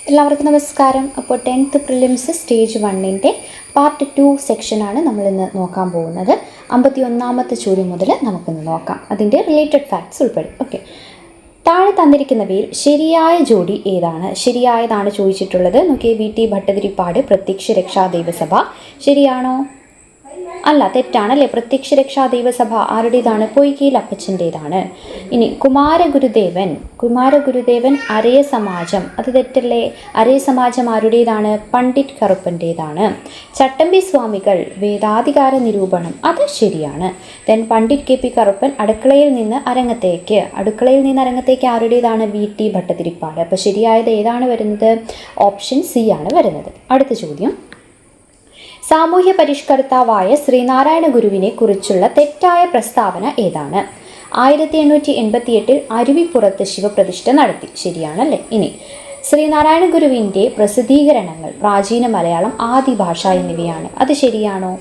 എല്ലാവർക്കും നമസ്കാരം. അപ്പോൾ 10th പ്രിലിംസ് സ്റ്റേജ് 1ൻ്റെ പാർട്ട് 2 സെക്ഷനാണ് നമ്മളിന്ന് നോക്കാൻ പോകുന്നത്. 51ാമത്തെ ചോദ്യം മുതൽ നമുക്കിന്ന് നോക്കാം. അതിൻ്റെ റിലേറ്റഡ് ഫാക്ട്സ് ഉൾപ്പെടും. ഓക്കെ, താഴെ തന്നിരിക്കുന്നവയിൽ ശരിയായ ജോഡി ഏതാണ്? ശരിയായതാണ് ചോദിച്ചിട്ടുള്ളത്. നോക്കിയേ, വി.ടി. ഭട്ടതിരിപ്പാട് പ്രത്യക്ഷ രക്ഷാ ദൈവസഭ. ശരിയാണോ? അല്ല, തെറ്റാണല്ലേ. പ്രത്യക്ഷ രക്ഷാ ദൈവസഭ ആരുടേതാണ്? പൊയ്കയിൽ അപ്പച്ചൻ്റേതാണ്. ഇനി കുമാരഗുരുദേവൻ അരയ സമാജം, അത് തെറ്റല്ലേ. അരയ സമാജം ആരുടേതാണ്? പണ്ഡിറ്റ് കറുപ്പൻ്റേതാണ്. ചട്ടമ്പി സ്വാമികൾ വേദാധികാര നിരൂപണം, അത് ശരിയാണ്. Then Pandit K P Karuppan അടുക്കളയിൽ നിന്ന് അരങ്ങത്തേക്ക് ആരുടേതാണ്? വി.ടി. ഭട്ടതിരിപ്പാട്. അപ്പോൾ ശരിയായത് ഏതാണ് വരുന്നത്? ഓപ്ഷൻ സി ആണ് വരുന്നത്. അടുത്ത ചോദ്യം, സാമൂഹ്യ പരിഷ്കർത്താവായ ശ്രീനാരായണ ഗുരുവിനെ കുറിച്ചുള്ള തെറ്റായ പ്രസ്താവന ഏതാണ്? 1888 അരുവിപ്പുറത്ത് ശിവപ്രതിഷ്ഠ നടത്തി. ശരിയാണല്ലേ. ഇനി ശ്രീനാരായണ ഗുരുവിൻ്റെ പ്രസിദ്ധീകരണങ്ങൾ പ്രാചീന മലയാളം, ആദിഭാഷ എന്നിവയാണ്, അത് ശരിയാണോ?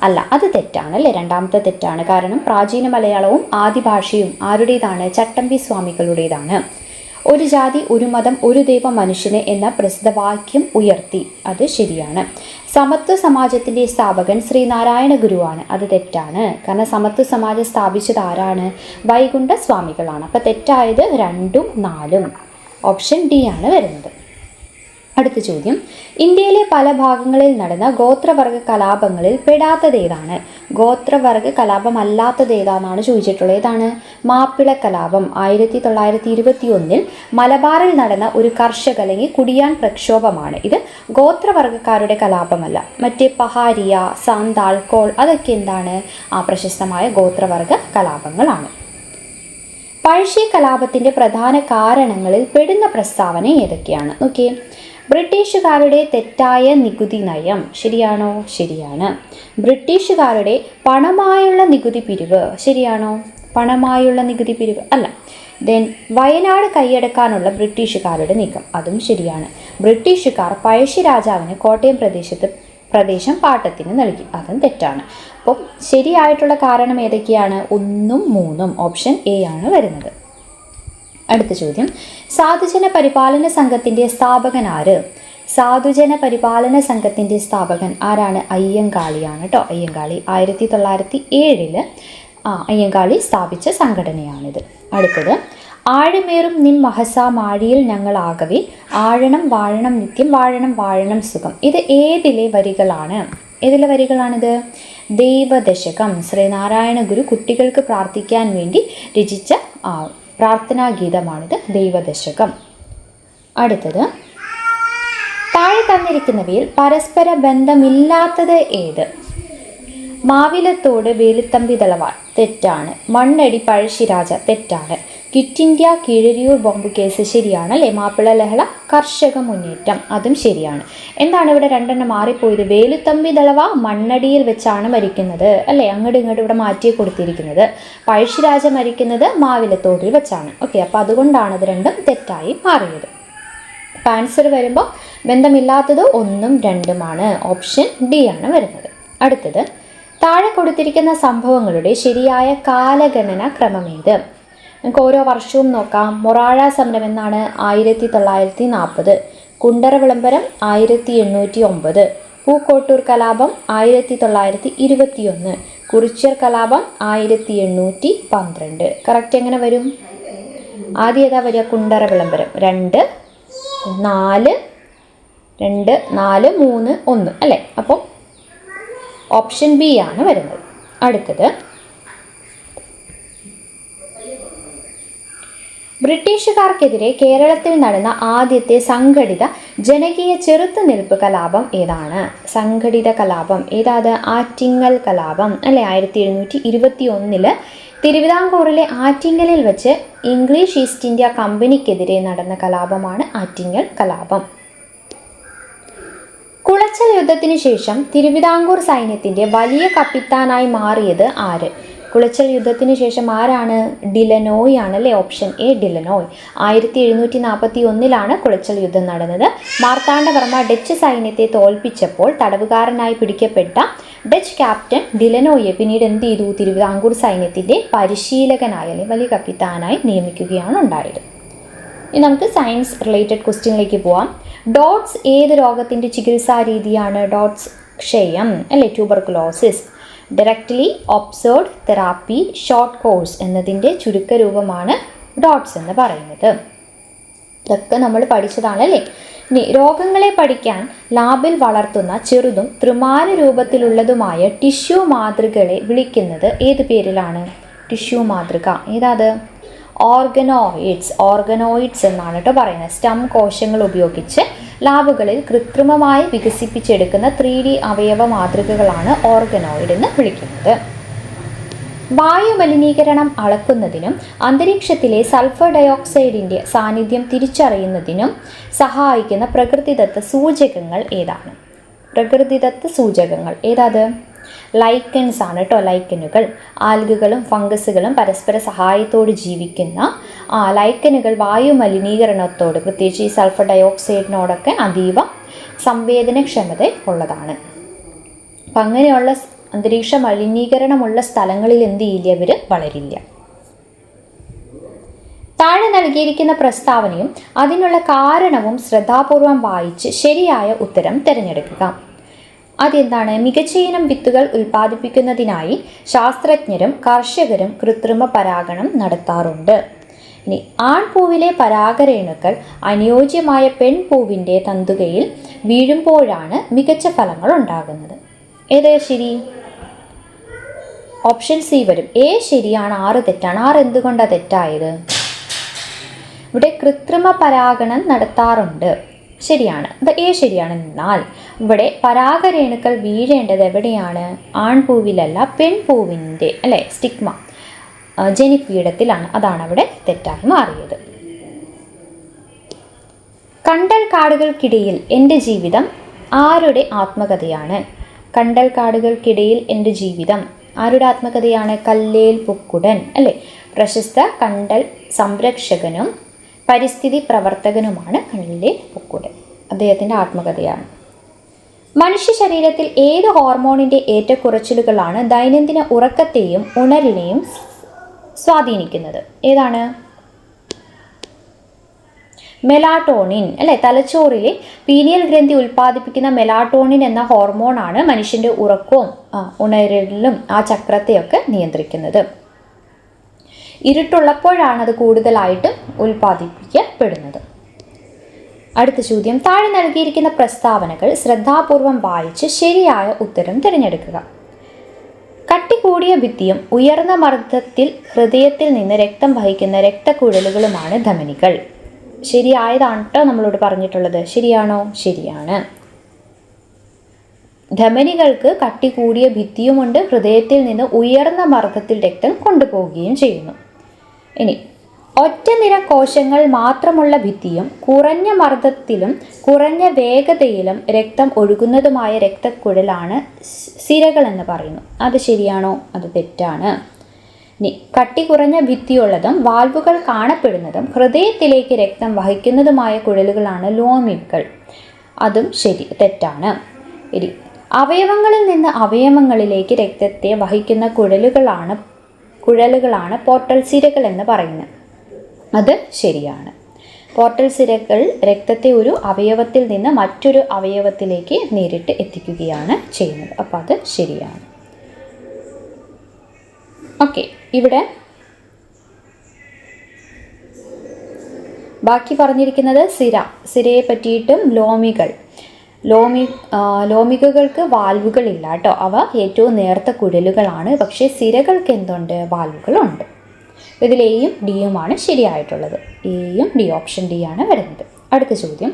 അല്ല, അത് തെറ്റാണല്ലേ. രണ്ടാമത്തെ തെറ്റാണ്. കാരണം പ്രാചീന മലയാളവും ആദിഭാഷയും ആരുടേതാണ്? ചട്ടമ്പി സ്വാമികളുടേതാണ്. ഒരു ജാതി ഒരു മതം ഒരു ദൈവം മനുഷ്യന് എന്ന പ്രസിദ്ധവാക്യം ഉയർത്തി, അത് ശരിയാണ്. സമത്വ സമാജത്തിൻ്റെ സ്ഥാപകൻ ശ്രീനാരായണ ഗുരുവാണ്, അത് തെറ്റാണ്. കാരണം സമത്വ സമാജം സ്ഥാപിച്ചത് ആരാണ്? വൈകുണ്ഠ സ്വാമികളാണ്. അപ്പോൾ തെറ്റായത് 2ഉം 4ഉം. ഓപ്ഷൻ ഡി ആണ് വരുന്നത്. അടുത്ത ചോദ്യം, ഇന്ത്യയിലെ പല ഭാഗങ്ങളിൽ നടന്ന ഗോത്രവർഗ കലാപങ്ങളിൽ പെടാത്തത് ഏതാണ്? ഗോത്രവർഗ കലാപമല്ലാത്തത് ഏതാണെന്നാണ് ചോദിച്ചിട്ടുള്ളത്. ഏതാണ്? മാപ്പിള കലാപം 1921 മലബാറിൽ നടന്ന ഒരു കർഷക അല്ലെങ്കിൽ കുടിയാൻ പ്രക്ഷോഭമാണ്. ഇത് ഗോത്രവർഗക്കാരുടെ കലാപമല്ല. മറ്റേ പഹാരിയ, സാന്താൾ, കോൾ, അതൊക്കെ എന്താണ്? പ്രശസ്തമായ ഗോത്രവർഗ കലാപങ്ങളാണ്. പഴശ്ശി കലാപത്തിൻ്റെ പ്രധാന കാരണങ്ങളിൽ പെടുന്ന പ്രസ്താവന ഏതൊക്കെയാണ്? ഓക്കെ, ബ്രിട്ടീഷുകാരുടെ തെറ്റായ നികുതി നയം. ശരിയാണോ? ശരിയാണ്. ബ്രിട്ടീഷുകാരുടെ പണമായുള്ള നികുതി പിരിവ്. ശരിയാണോ? പണമായുള്ള നികുതി പിരിവ് അല്ല. ദെൻ വയനാട് കൈയടക്കാനുള്ള ബ്രിട്ടീഷുകാരുടെ നീക്കം, അതും ശരിയാണ്. ബ്രിട്ടീഷുകാർ പഴശ്ശി രാജാവിന് കോട്ടയം പ്രദേശം പാട്ടത്തിന് നൽകി, അതും തെറ്റാണ്. അപ്പം ശരിയായിട്ടുള്ള കാരണം ഏതൊക്കെയാണ്? 1ഉം 3ഉം. ഓപ്ഷൻ എ ആണ് വരുന്നത്. അടുത്ത ചോദ്യം, സാധുജന പരിപാലന സംഘത്തിൻ്റെ സ്ഥാപകൻ ആര്? സാധുജന പരിപാലന സംഘത്തിൻ്റെ സ്ഥാപകൻ ആരാണ്? അയ്യങ്കാളിയാണ് കേട്ടോ. അയ്യങ്കാളി 1907 അയ്യങ്കാളി സ്ഥാപിച്ച സംഘടനയാണിത്. അടുത്തത്, ആഴമേറും നിൻ മഹസാ മാഴിയിൽ ഞങ്ങളാകവേ ആഴണം വാഴണം നിത്യം വാഴണം സുഖം. ഇത് ഏതിലെ വരികളാണിത്? ദൈവദശകം. ശ്രീനാരായണ ഗുരു കുട്ടികൾക്ക് പ്രാർത്ഥിക്കാൻ വേണ്ടി രചിച്ച പ്രാർത്ഥനാ ഗീതമാണിത്, ദൈവദശകം. അടുത്തത്, താഴെ തന്നിരിക്കുന്നവയിൽ പരസ്പര ബന്ധമില്ലാത്തത് ഏത്? മാവിലത്തോട് വേലുത്തമ്പി ദളവാൾ, തെറ്റാണ്. മണ്ണടി പഴശ്ശിരാജ, തെറ്റാണ്. Quit India Keezhariyur bomb case, ശരിയാണ് അല്ലേ. മാപ്പിള ലഹള, കർഷക മുന്നേറ്റം, അതും ശരിയാണ്. എന്താണ് ഇവിടെ 2 മാറിപ്പോയത്? വേലുത്തമ്പി ദളവ മണ്ണടിയിൽ വെച്ചാണ് മരിക്കുന്നത് അല്ലേ. അങ്ങോട്ടും ഇങ്ങോട്ടും ഇവിടെ മാറ്റി കൊടുത്തിരിക്കുന്നത്. പഴശ്ശിരാജ മരിക്കുന്നത് മാവിലത്തോടിൽ വെച്ചാണ്. ഓക്കെ, അപ്പോൾ അതുകൊണ്ടാണ് ഇത് 2ഉം തെറ്റായി മാറിയത്. അപ്പം ആൻസർ വരുമ്പോൾ ബന്ധമില്ലാത്തത് 1ഉം 2ഉമാണ്. ഓപ്ഷൻ ഡി ആണ് വരുന്നത്. അടുത്തത്, താഴെ കൊടുത്തിരിക്കുന്ന സംഭവങ്ങളുടെ ശരിയായ കാലഗണന ക്രമമേത്? നമുക്ക് ഓരോ വർഷവും നോക്കാം. മൊറാഴ സമരം എന്നാണ്? 1940. കുണ്ടറ വിളംബരം 1809. പൂക്കോട്ടൂർ കലാപം 1921. കുറിച്യർ കലാപം 1812. കറക്റ്റ് എങ്ങനെ വരും? ആദ്യം ഏതാ വരിക? കുണ്ടറ വിളംബരം 2, 4, 3, 1 അല്ലേ. അപ്പം ഓപ്ഷൻ ബി ആണ് വരുന്നത്. അടുത്തത്, ബ്രിട്ടീഷുകാർക്കെതിരെ കേരളത്തിൽ നടന്ന ആദ്യത്തെ സംഘടിത ജനകീയ ചെറുത്തുനിൽപ്പ് കലാപം ഏതാണ്? സംഘടിത കലാപം ഏതാത്? ആറ്റിങ്ങൽ കലാപം അല്ലേ. 1721 തിരുവിതാംകൂറിലെ ആറ്റിങ്ങലിൽ വെച്ച് ഇംഗ്ലീഷ് ഈസ്റ്റ് ഇന്ത്യ കമ്പനിക്കെതിരെ നടന്ന കലാപമാണ് ആറ്റിങ്ങൽ കലാപം. കുളച്ചൽ യുദ്ധത്തിന് ശേഷം തിരുവിതാംകൂർ സൈന്യത്തിൻ്റെ വലിയ കപ്പിത്താനായി മാറിയത് ആര്? കുളച്ചൽ യുദ്ധത്തിന് ശേഷം ആരാണ്? ഡിലനോയ് ആണല്ലേ. Option A De Lannoy. 1741 കുളച്ചൽ യുദ്ധം നടന്നത്. മാർത്താണ്ഡവർമ്മ ഡച്ച് സൈന്യത്തെ തോൽപ്പിച്ചപ്പോൾ തടവുകാരനായി പിടിക്കപ്പെട്ട ഡച്ച് ക്യാപ്റ്റൻ ഡിലനോയെ പിന്നീട് എന്ത് ചെയ്തു? തിരുവിതാംകൂർ സൈന്യത്തിൻ്റെ പരിശീലകനായി അല്ലെങ്കിൽ വലിയ കപ്പിത്താനായി നിയമിക്കുകയാണ് ഉണ്ടായത്. ഇനി നമുക്ക് സയൻസ് റിലേറ്റഡ് ക്വസ്റ്റ്യനിലേക്ക് പോവാം. ഡോട്ട്സ് ഏത് രോഗത്തിൻ്റെ ചികിത്സാ രീതിയാണ്? ഡോട്ട്സ് ക്ഷയം അല്ലേ, tuberculosis. Directly observed therapy, short course എന്നതിൻ്റെ ചുരുക്കരൂപമാണ് ഡോട്ട്സ് എന്ന് പറയുന്നത്. ഇതൊക്കെ നമ്മൾ പഠിച്ചതാണല്ലേ. ഇനി രോഗങ്ങളെ പഠിക്കാൻ ലാബിൽ വളർത്തുന്ന ചെറുതും ത്രിമാന രൂപത്തിലുള്ളതുമായ ടിഷ്യൂ മാതൃകളെ വിളിക്കുന്നത് ഏത് പേരിലാണ്? ടിഷ്യൂ മാതൃക ഏതാത്? ഓർഗനോയിഡ്സ് എന്നാണ് കേട്ടോ പറയുന്നത്. സ്റ്റം കോശങ്ങൾ ഉപയോഗിച്ച് ലാബുകളിൽ കൃത്രിമമായി വികസിപ്പിച്ചെടുക്കുന്ന 3D അവയവ മാതൃകകളാണ് ഓർഗനോയിഡ് എന്ന് വിളിക്കുന്നത്. വായുമലിനീകരണം അളക്കുന്നതിനും അന്തരീക്ഷത്തിലെ സൾഫർ ഡയോക്സൈഡിൻ്റെ സാന്നിധ്യം തിരിച്ചറിയുന്നതിനും സഹായിക്കുന്ന പ്രകൃതിദത്ത സൂചകങ്ങൾ ഏതാണ്? പ്രകൃതിദത്ത സൂചകങ്ങൾ ഏതാത്? ലൈക്കൻസ് ആണ് കേട്ടോ. ലൈക്കനുകൾ, ആൽഗകളും ഫംഗസുകളും പരസ്പര സഹായത്തോട് ജീവിക്കുന്ന ലൈക്കനുകൾ വായുമലിനീകരണത്തോട്, പ്രത്യേകിച്ച് ഈ സൾഫർ ഡയോക്സൈഡിനോടൊക്കെ അതീവ സംവേദനക്ഷമത ഉള്ളതാണ്. അപ്പം അങ്ങനെയുള്ള അന്തരീക്ഷ മലിനീകരണമുള്ള സ്ഥലങ്ങളിൽ എന്ത് ചെയ്യില്ല, ഇവർ വളരില്ല. താഴെ നൽകിയിരിക്കുന്ന പ്രസ്താവനയും അതിനുള്ള കാരണവും ശ്രദ്ധാപൂർവം വായിച്ച് ശരിയായ ഉത്തരം തിരഞ്ഞെടുക്കുക. അതെന്താണ്? മികച്ച ഇനം വിത്തുകൾ ഉൽപ്പാദിപ്പിക്കുന്നതിനായി ശാസ്ത്രജ്ഞരും കർഷകരും കൃത്രിമ പരാഗണം നടത്താറുണ്ട്. ഇനി ആൺപൂവിലെ പരാഗരേണുക്കൾ അനുയോജ്യമായ പെൺപൂവിൻ്റെ തന്തുകയിൽ വീഴുമ്പോഴാണ് മികച്ച ഫലങ്ങൾ ഉണ്ടാകുന്നത്. ഏത് ശരി? ഓപ്ഷൻ സി വരും. എ ശരിയാണ്, 6 തെറ്റാണ്. 6 എന്തുകൊണ്ടാണ് തെറ്റായത്? ഇവിടെ കൃത്രിമ പരാഗണം നടത്താറുണ്ട്, ശരിയാണ്. അപ്പോൾ എ ശരിയാണ്. എന്നാൽ ഇവിടെ പരാഗരേണുക്കൾ വീഴേണ്ടത് എവിടെയാണ്? ആൺപൂവിലല്ല, പെൺപൂവിൻ്റെ അല്ലേ സ്റ്റിഗ്മ ജനിപീഠത്തിലാണ്. അതാണ് അവിടെ തെറ്റായി മാറിയത്. കണ്ടൽ കാടുകൾക്കിടയിൽ എൻ്റെ ജീവിതം ആരുടെ ആത്മകഥയാണ്? കണ്ടൽ കാടുകൾക്കിടയിൽ എൻ്റെ ജീവിതം ആരുടെ ആത്മകഥയാണ്? കല്ലേൽ പൊക്കുടൻ അല്ലേ. പ്രശസ്ത കണ്ടൽ സംരക്ഷകനും പരിസ്ഥിതി പ്രവർത്തകനുമാണ് കല്ലേൽ പൊക്കുടൻ. അദ്ദേഹത്തിൻ്റെ ആത്മകഥയാണ്. മനുഷ്യ ശരീരത്തിൽ ഏത് ഹോർമോണിൻ്റെ ഏറ്റക്കുറച്ചിലുകളാണ് ദൈനംദിന ഉറക്കത്തെയും ഉണരലിനെയും സ്വാധീനിക്കുന്നത്? ഏതാണ്? മെലാട്ടോണിൻ അല്ലേ. തലച്ചോറിലെ പീനിയൽ ഗ്രന്ഥി ഉൽപ്പാദിപ്പിക്കുന്ന മെലാട്ടോണിൻ എന്ന ഹോർമോണാണ് മനുഷ്യൻ്റെ ഉറക്കവും ഉണരലിലും ആ ചക്രത്തെയൊക്കെ നിയന്ത്രിക്കുന്നത്. ഇരുട്ടുള്ളപ്പോഴാണ് അത് കൂടുതലായിട്ടും ഉൽപ്പാദിപ്പിക്കപ്പെടുന്നത്. അടുത്ത ചോദ്യം. താഴെ നൽകിയിരിക്കുന്ന പ്രസ്താവനകൾ ശ്രദ്ധാപൂർവം വായിച്ച് ശരിയായ ഉത്തരം തിരഞ്ഞെടുക്കുക. കട്ടി കൂടിയ ഭിത്തിയും ഉയർന്ന മർദ്ദത്തിൽ ഹൃദയത്തിൽ നിന്ന് രക്തം വഹിക്കുന്ന രക്തക്കുഴലുകളുമാണ് ധമനികൾ. ശരിയായതാണ് കേട്ടോ നമ്മളോട് പറഞ്ഞിട്ടുള്ളത്. ശരിയാണോ? ശരിയാണ്. ധമനികൾക്ക് കട്ടി കൂടിയ ഭിത്തിയുമുണ്ട്, ഹൃദയത്തിൽ നിന്ന് ഉയർന്ന മർദ്ദത്തിൽ രക്തം കൊണ്ടുപോവുകയും ചെയ്യുന്നു. ഇനി ഒറ്റ നിര കോശങ്ങൾ മാത്രമുള്ള ഭിത്തിയും കുറഞ്ഞ മർദ്ദത്തിലും കുറഞ്ഞ വേഗതയിലും രക്തം ഒഴുകുന്നതുമായ രക്തക്കുഴലാണ് സിരകൾ എന്ന് പറയുന്നു. അത് ശരിയാണോ? അത് തെറ്റാണ്. ഇനി കട്ടി കുറഞ്ഞ ഭിത്തിയുള്ളതും വാൽവുകൾ കാണപ്പെടുന്നതും ഹൃദയത്തിലേക്ക് രക്തം വഹിക്കുന്നതുമായ കുഴലുകളാണ് ലോമികൾ. അതും തെറ്റാണ്. ഇനി അവയവങ്ങളിൽ നിന്ന് അവയവങ്ങളിലേക്ക് രക്തത്തെ വഹിക്കുന്ന കുഴലുകളാണ് പോർട്ടൽ സിരകൾ എന്ന് പറയുന്നത്. അത് ശരിയാണ്. പോർട്ടൽ സിരകൾ രക്തത്തെ ഒരു അവയവത്തിൽ നിന്ന് മറ്റൊരു അവയവത്തിലേക്ക് നേരിട്ട് എത്തിക്കുകയാണ് ചെയ്യുന്നത്. അപ്പോൾ അത് ശരിയാണ്. ഓക്കെ, ഇവിടെ ബാക്കി പറഞ്ഞിരിക്കുന്നത് സിരയെ പറ്റിയിട്ടും ലോമികകൾക്ക് വാൽവുകളില്ല കേട്ടോ. അവ ഏറ്റവും നേർത്ത കുഴലുകളാണ്. പക്ഷേ സിരകൾക്ക് എന്തുണ്ട്? വാൽവുകളുണ്ട്. ഇതിൽ എയും ഡിയുമാണ് ശരിയായിട്ടുള്ളത്. എയും ഡി, ഓപ്ഷൻ ഡി ആണ് വരുന്നത്. അടുത്ത ചോദ്യം.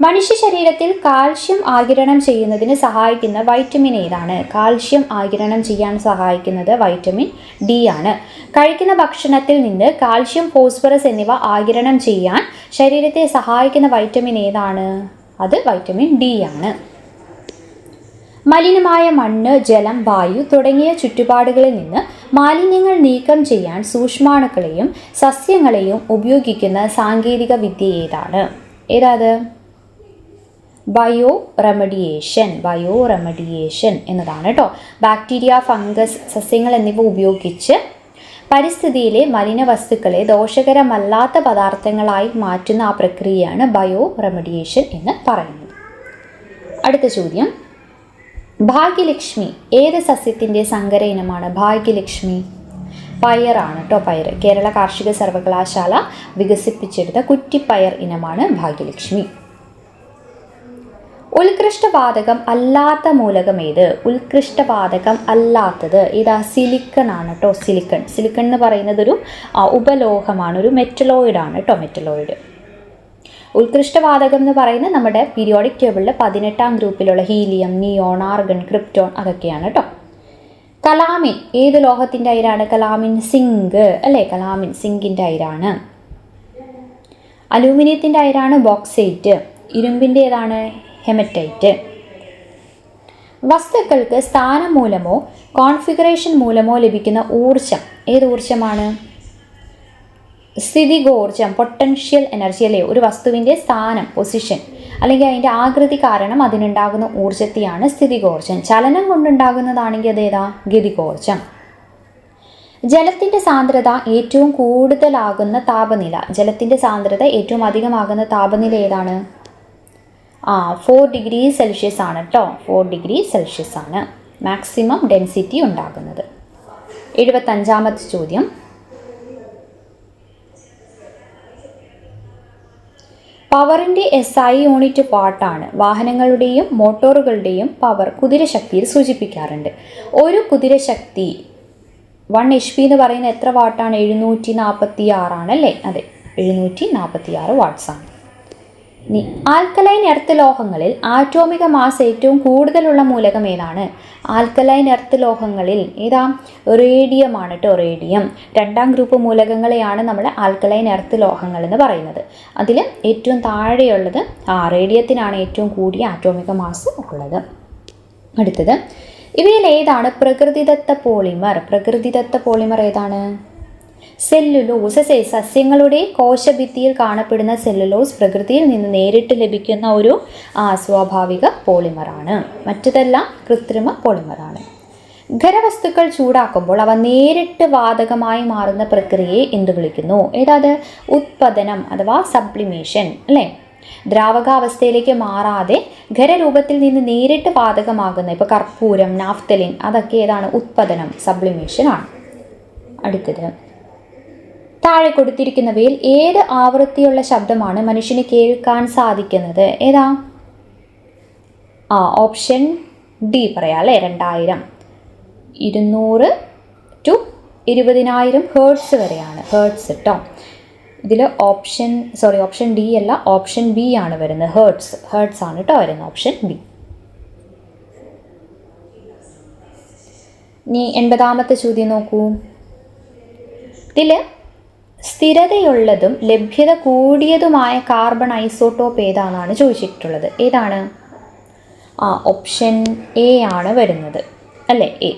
മനുഷ്യ ശരീരത്തിൽ കാൽഷ്യം ആഗിരണം ചെയ്യുന്നതിന് സഹായിക്കുന്ന വൈറ്റമിൻ ഏതാണ്? കാൽഷ്യം ആഗിരണം ചെയ്യാൻ സഹായിക്കുന്നത് വൈറ്റമിൻ ഡി ആണ്. കഴിക്കുന്ന ഭക്ഷണത്തിൽ നിന്ന് കാൽഷ്യം, ഫോസ്ഫറസ് എന്നിവ ആഗിരണം ചെയ്യാൻ ശരീരത്തെ സഹായിക്കുന്ന വൈറ്റമിൻ ഏതാണ്? അത് വൈറ്റമിൻ ഡി ആണ്. മലിനമായ മണ്ണ്, ജലം, വായു തുടങ്ങിയ ചുറ്റുപാടുകളിൽ നിന്ന് മാലിന്യങ്ങൾ നീക്കം ചെയ്യാൻ സൂക്ഷ്മാണുക്കളെയും സസ്യങ്ങളെയും ഉപയോഗിക്കുന്ന സാങ്കേതിക വിദ്യ ഏതാണ്? ഏതാത്? ബയോ റെമഡിയേഷൻ എന്നതാണ് കേട്ടോ. ബാക്ടീരിയ, ഫംഗസ്, സസ്യങ്ങൾ എന്നിവ ഉപയോഗിച്ച് പരിസ്ഥിതിയിലെ മലിനവസ്തുക്കളെ ദോഷകരമല്ലാത്ത പദാർത്ഥങ്ങളായി മാറ്റുന്ന ആ പ്രക്രിയയാണ് ബയോ റെമഡിയേഷൻ എന്ന് പറയുന്നത്. അടുത്ത ചോദ്യം, ഭാഗ്യലക്ഷ്മി ഏത് സസ്യത്തിൻ്റെ സങ്കര ഇനമാണ്? ഭാഗ്യലക്ഷ്മി പയറാണ് കേട്ടോ, പയർ. കേരള കാർഷിക സർവകലാശാല വികസിപ്പിച്ചെടുത്ത കുറ്റിപ്പയർ ഇനമാണ് ഭാഗ്യലക്ഷ്മി. ഉത്കൃഷ്ടവാതകം അല്ലാത്ത മൂലകം ഏത്? ഉത്കൃഷ്ടവാതകം അല്ലാത്തത് ഏതാ? സിലിക്കൺ ആണ് കേട്ടോ, സിലിക്കൺ. സിലിക്കൺ എന്ന് പറയുന്നത് ഒരു ഉപലോഹമാണ്, ഒരു മെറ്റലോയിഡ് ആണ് കേട്ടോ, മെറ്റലോയിഡ്. ഉത്കൃഷ്ടവാതകം എന്ന് പറയുന്നത് നമ്മുടെ പീരിയോഡിക് ടേബിളിലെ 18ാം ഗ്രൂപ്പിലുള്ള ഹീലിയം, നിയോൺ, ആർഗൺ, ക്രിപ്റ്റോൺ അതൊക്കെയാണ് കേട്ടോ. കലാമിൻ ഏത് ലോഹത്തിൻ്റെ അയിരാണ്? കലാമിൻ സിങ്ക് അല്ലേ, കലാമിൻ സിങ്കിൻ്റെ അയിരാണ്. അലൂമിനിയത്തിൻ്റെ അയിരാണ് ബോക്സൈറ്റ്. ഇരുമ്പിൻ്റെ ഏതാണ്? ഹെമറ്റൈറ്റ്. വസ്തുക്കൾക്ക് സ്ഥാനം മൂലമോ കോൺഫിഗറേഷൻ മൂലമോ ലഭിക്കുന്ന ഊർജം ഏത് ഊർജമാണ്? സ്ഥിതികോർജം, പൊട്ടൻഷ്യൽ എനർജി അല്ലേ. ഒരു വസ്തുവിൻ്റെ സ്ഥാനം, പൊസിഷൻ അല്ലെങ്കിൽ അതിൻ്റെ ആകൃതി കാരണം അതിനുണ്ടാകുന്ന ഊർജത്തെയാണ് സ്ഥിതികോർജം. ചലനം കൊണ്ടുണ്ടാകുന്നതാണെങ്കിൽ അതേതാ? ഗതികോർജം. ജലത്തിൻ്റെ സാന്ദ്രത ഏറ്റവും കൂടുതലാകുന്ന താപനില, ജലത്തിൻ്റെ സാന്ദ്രത ഏറ്റവും അധികമാകുന്ന താപനില ഏതാണ്? 4 ഡിഗ്രി സെൽഷ്യസ് ആണ് കേട്ടോ, 4 ഡിഗ്രി സെൽഷ്യസ് ആണ് മാക്സിമം ഡെൻസിറ്റി ഉണ്ടാകുന്നത്. 75ാമത്തെ ചോദ്യം, പവറിൻ്റെ SI യൂണിറ്റ് വാട്ടാണ്. വാഹനങ്ങളുടെയും മോട്ടോറുകളുടെയും പവർ കുതിരശക്തിയിൽ സൂചിപ്പിക്കാറുണ്ട്. ഒരു കുതിരശക്തി 1 HP എന്ന് പറയുന്നത് എത്ര വാട്ടാണ്? 746 ആണല്ലേ? അതെ, 746 വാട്ട്സ് ആണ്. ഇനി ആൽക്കലൈൻ എർത്ത് ലോഹങ്ങളിൽ ആറ്റോമിക മാസ് ഏറ്റവും കൂടുതലുള്ള മൂലകം ഏതാണ്? ആൽക്കലൈൻ എർത്ത് ലോഹങ്ങളിൽ ഏതാ? റേഡിയം ആണ് കേട്ടോ, റേഡിയം. 2ാം ഗ്രൂപ്പ് മൂലകങ്ങളെയാണ് നമ്മൾ ആൽക്കലൈൻ എർത്ത് ലോഹങ്ങൾ എന്ന് പറയുന്നത്. അതിൽ ഏറ്റവും താഴെയുള്ളത് റേഡിയത്തിനാണ് ഏറ്റവും കൂടിയ ആറ്റോമിക മാസ് ഉള്ളത്. അടുത്തത്, ഇവയിൽ ഏതാണ് പ്രകൃതിദത്ത പോളിമർ? പ്രകൃതിദത്ത പോളിമർ ഏതാണ്? സെല്ലുലോസ്. സസ്യങ്ങളുടെ കോശഭിത്തിയിൽ കാണപ്പെടുന്ന സെല്ലുലോസ് പ്രകൃതിയിൽ നിന്ന് നേരിട്ട് ലഭിക്കുന്ന ഒരു സ്വാഭാവിക പോളിമറാണ്. മറ്റതെല്ലാം കൃത്രിമ പോളിമറാണ്. ഖരവസ്തുക്കൾ ചൂടാക്കുമ്പോൾ അവ നേരിട്ട് വാതകമായി മാറുന്ന പ്രക്രിയയെ എന്ത് വിളിക്കുന്നു? ഏതാത്? ഉത്പതനം അഥവാ സബ്ലിമേഷൻ അല്ലേ. ദ്രാവകാവസ്ഥയിലേക്ക് മാറാതെ ഖരരൂപത്തിൽ നിന്ന് നേരിട്ട് വാതകമാകുന്ന ഇപ്പോൾ കർപ്പൂരം, നാഫ്തലിൻ അതൊക്കെ ഏതാണ്? ഉത്പതനം, സബ്ലിമേഷൻ ആണ്. അടുത്തത്, താഴെ കൊടുത്തിരിക്കുന്നവയിൽ ഏത് ആവൃത്തിയുള്ള ശബ്ദമാണ് മനുഷ്യന് കേൾക്കാൻ സാധിക്കുന്നത്? ഏതാ? ഓപ്ഷൻ ഡി പറയാം അല്ലേ, 2000, 200 to 20,000 ഹേർട്സ് വരെയാണ്. ഹേർട്സ് കേട്ടോ. ഇതിൽ ഓപ്ഷൻ ഡി അല്ല, ഓപ്ഷൻ ബി ആണ് വരുന്നത്. ഹേർട്സ് ആണ് കേട്ടോ വരുന്നത്, ഓപ്ഷൻ ബി. ഇനി 80ാമത്തെ ചോദ്യം നോക്കൂ. ഇതിൽ സ്ഥിരതയുള്ളതും ലഭ്യത കൂടിയതുമായ കാർബൺ ഐസോട്ടോപ്പ് ഏതാണെന്നാണ് ചോദിച്ചിട്ടുള്ളത്. ഏതാണ്? ഓപ്ഷൻ എ ആണ് വരുന്നത് അല്ലേ, എ.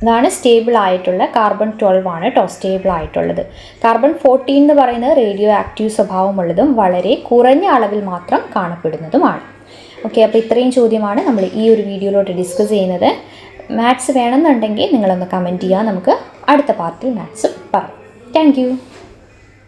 ഇതാണ് സ്റ്റേബിൾ ആയിട്ടുള്ള കാർബൺ 12 ആണ് കേട്ടോ, സ്റ്റേബിൾ ആയിട്ടുള്ളത്. കാർബൺ 14 എന്ന് പറയുന്നത് റേഡിയോ ആക്റ്റീവ് സ്വഭാവമുള്ളതും വളരെ കുറഞ്ഞ അളവിൽ മാത്രം കാണപ്പെടുന്നതുമാണ്. ഓക്കെ, അപ്പോൾ ഇത്രയും ചോദ്യമാണ് നമ്മൾ ഈ ഒരു വീഡിയോയിലോട്ട് ഡിസ്കസ് ചെയ്യുന്നത്. മാത്സ് വേണമെന്നുണ്ടെങ്കിൽ നിങ്ങളൊന്ന് കമൻറ്റ് ചെയ്യുക, നമുക്ക് അടുത്ത പാർട്ടിൽ മാത്സ് പറയാം. Thank you.